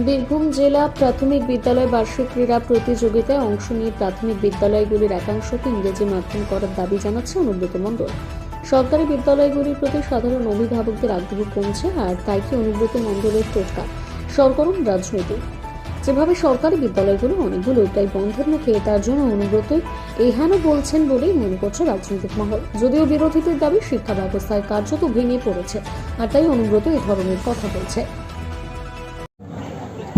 বীরভূম জেলা প্রাথমিক বিদ্যালয় বার্ষিক ক্রীড়া প্রতিযোগিতায় অংশ নিয়ে প্রাথমিক বিদ্যালয়গুলির একাংশকে ইংরেজি মাধ্যম করার দাবি জানাচ্ছে অনুব্রত মণ্ডল। সরকারি বিদ্যালয়গুলির প্রতি সাধারণ অভিভাবকদের আগ্রহ কমছে, আর তাই কি অনুব্রত মণ্ডলের টোটকা সরগরম রাজনৈতিক। যেভাবে সরকারি বিদ্যালয়গুলো অনেকগুলো প্রায় বন্ধের মুখে, তার জন্য অনুব্রত এহেন বলছেন বলেই মনে করছে রাজনৈতিক মহল। যদিও বিরোধীদের দাবি শিক্ষা ব্যবস্থায় কার্যত ভেঙে পড়েছে, আর তাই অনুব্রত এই ধরনের কথা বলছে।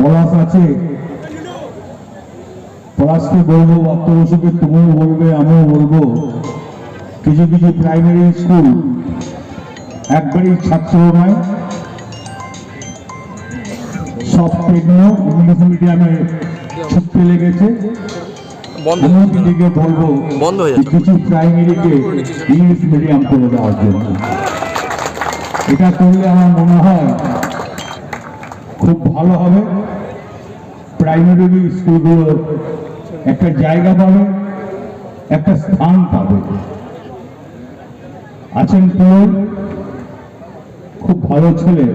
পলাশ আছে, পলাশকে বলবো, আত্মবসুকে তুমিও বলবে, আমিও বলবো, কিছু কিছু প্রাইমারি স্কুল একবারই ছাত্র নয়, সব টেকনো ইংলিশ মিডিয়ামে ছুটতে লেগেছে। দিকে বলবো কিছু প্রাইমারিকে ইংলিশ মিডিয়াম করে দেওয়ার জন্য। এটা করলে আমার মনে হয় খুব ভালো হবে। প্রাইমারি স্কুলগুলো একটা জায়গা পাবে, একটা স্থান পাবে। আছেন পুরোর খুব ভালো ছেলে,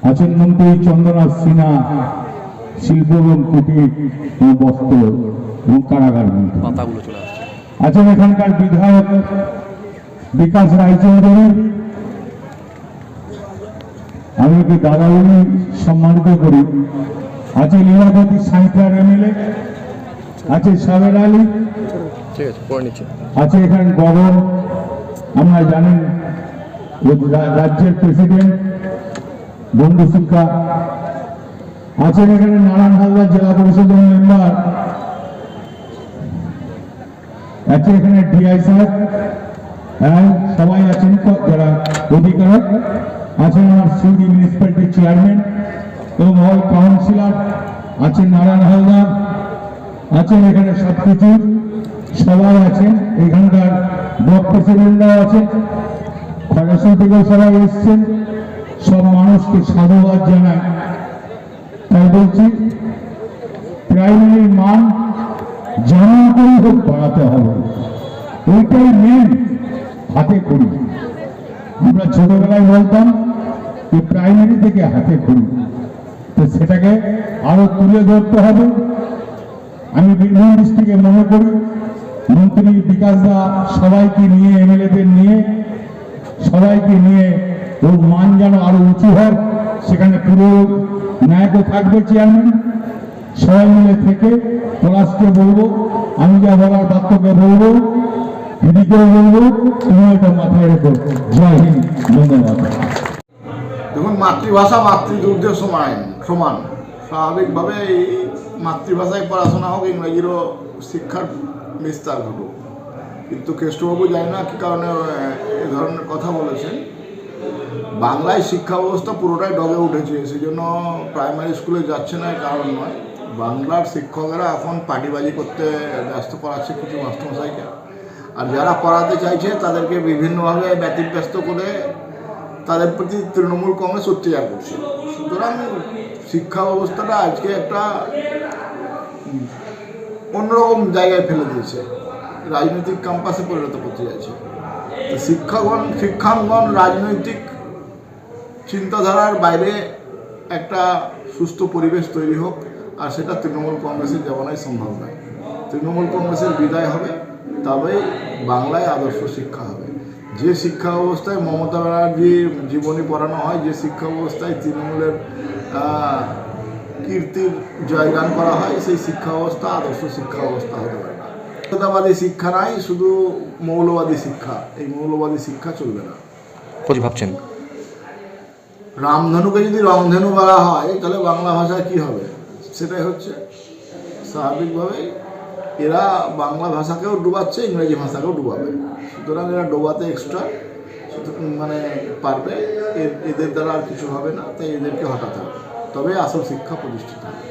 আছেন মন্ত্রী চন্দ্রনাথ সিনহা, শিল্প এবং কুটির এবং বস্ত্র এবং কারাগার মন্ত্রী আছেন। এখানকার বিধায়ক বিকাশ রায়চৌধুরী, আমি ওকে দাদা বলে সম্মানিত করি। আছে লীলাবতী সাঁইতার এমএলএ, আছে সাবের আলী, আছে এখানে গগন, আমরা জানেন রাজ্যের প্রেসিডেন্ট বন্ধু শিক্ষা, আছেন এখানে নারায়ণ হালদার জেলা পরিষদের মেম্বার, আছে এখানে ডিআই সাহেব, সবাই আছেন যারা অধিকারক, আছেন আমার সিউড়ি মিউনিসিপ্যালিটির চেয়ারম্যান এবং অল কাউন্সিলর, আছেন নারায়ণ হালদার, আছেন এখানে সবকিছু সবাই আছেন। এখানকার ব্লক প্রেসিডেন্টরাও আছেন, খড়াসুর থেকেও সবাই এসছেন। সব মানুষকে সাধুবাদ জানায়। তাই বলছি, প্রাইমারির মান যেমন করেই হোক বাড়াতে হবে, ওইটাই মেন হাতে করি। আমরা ছোটবেলায় বলতাম যে প্রাইমারি থেকে হাতে করি, তো সেটাকে আরো তুলে ধরতে হবে। আমি বীরভূম ডিস্ট্রিক্টে মনে করি মন্ত্রী বিকাশ দা সবাইকে নিয়ে, এমএলএদের নিয়ে, সবাইকে নিয়ে ওর মান যেন আরো উঁচু হয়। সেখানে পুরো ন্যায়ও থাকবে, চেয়ারম্যান সবাই মিলে থেকে। পলাশকে বলবো, আমি যা বলার বাক্যকে বলবো, দিদিকেও বলবো, তুমি ওটা মাথায় রেখো। জয় হিন্দ, ধন্যবাদ। দেখুন, মাতৃভাষা মাতৃদুগ্ধের সমান। স্বাভাবিকভাবে এই মাতৃভাষায় পড়াশোনা হোক, ইংরেজিরও শিক্ষার বিস্তার ঘটুক। কিন্তু কেষ্টবাবু জানি না কী কারণে এ ধরনের কথা বলেছেন। বাংলায় শিক্ষা ব্যবস্থা পুরোটাই ডগে উঠেছে, সেই জন্য প্রাইমারি স্কুলে যাচ্ছে না, কারণ নয়। বাংলার শিক্ষকেরা এখন পাটিবাজি করতে ব্যস্ত করাচ্ছে কিছু মাস্টারমশাইকে, আর যারা পড়াতে চাইছে তাদেরকে বিভিন্নভাবে ব্যতিব্যস্ত করে তাদের প্রতি তৃণমূল কংগ্রেস অত্যাচার করছে। সুতরাং শিক্ষা ব্যবস্থাটা আজকে একটা অন্যরকম জায়গায় ফেলে দিয়েছে, রাজনৈতিক ক্যাম্পাসে পরিণত করতে যাচ্ছে। তো শিক্ষাঙ্গন রাজনৈতিক চিন্তাধারার বাইরে একটা সুস্থ পরিবেশ তৈরি হোক, আর সেটা তৃণমূল কংগ্রেসের জমানায় সম্ভব নয়। তৃণমূল কংগ্রেসের বিদায় হবে, তবেই বাংলায় আদর্শ শিক্ষা হবে। যে শিক্ষা ব্যবস্থায় মমতা ব্যানার্জির জীবনী পড়ানো হয়, যে শিক্ষা ব্যবস্থায় তৃণমূলের কীর্তির জয়গান করা হয়, সেই শিক্ষা ব্যবস্থা আদর্শ শিক্ষা ব্যবস্থা হতে পারে না। মমতাবাদী শিক্ষা নাই, শুধু মৌলবাদী শিক্ষা। এই মৌলবাদী শিক্ষা চলবে না। কি ভাবছেন? রামধনুকে যদি রংধনু বলা হয়, তাহলে বাংলা ভাষা কি হবে? সেটাই হচ্ছে স্বাভাবিকভাবেই এরা বাংলা ভাষাকেও ডুবাচ্ছে, ইংরেজি ভাষাকেও ডুবাবে। সুতরাং এরা ডোবাতে এক্সট্রা পারবে, এদের দ্বারা আর কিছু হবে না। তাই এদেরকে হটাতে হবে, তবে আসল শিক্ষা প্রতিষ্ঠিত হবে।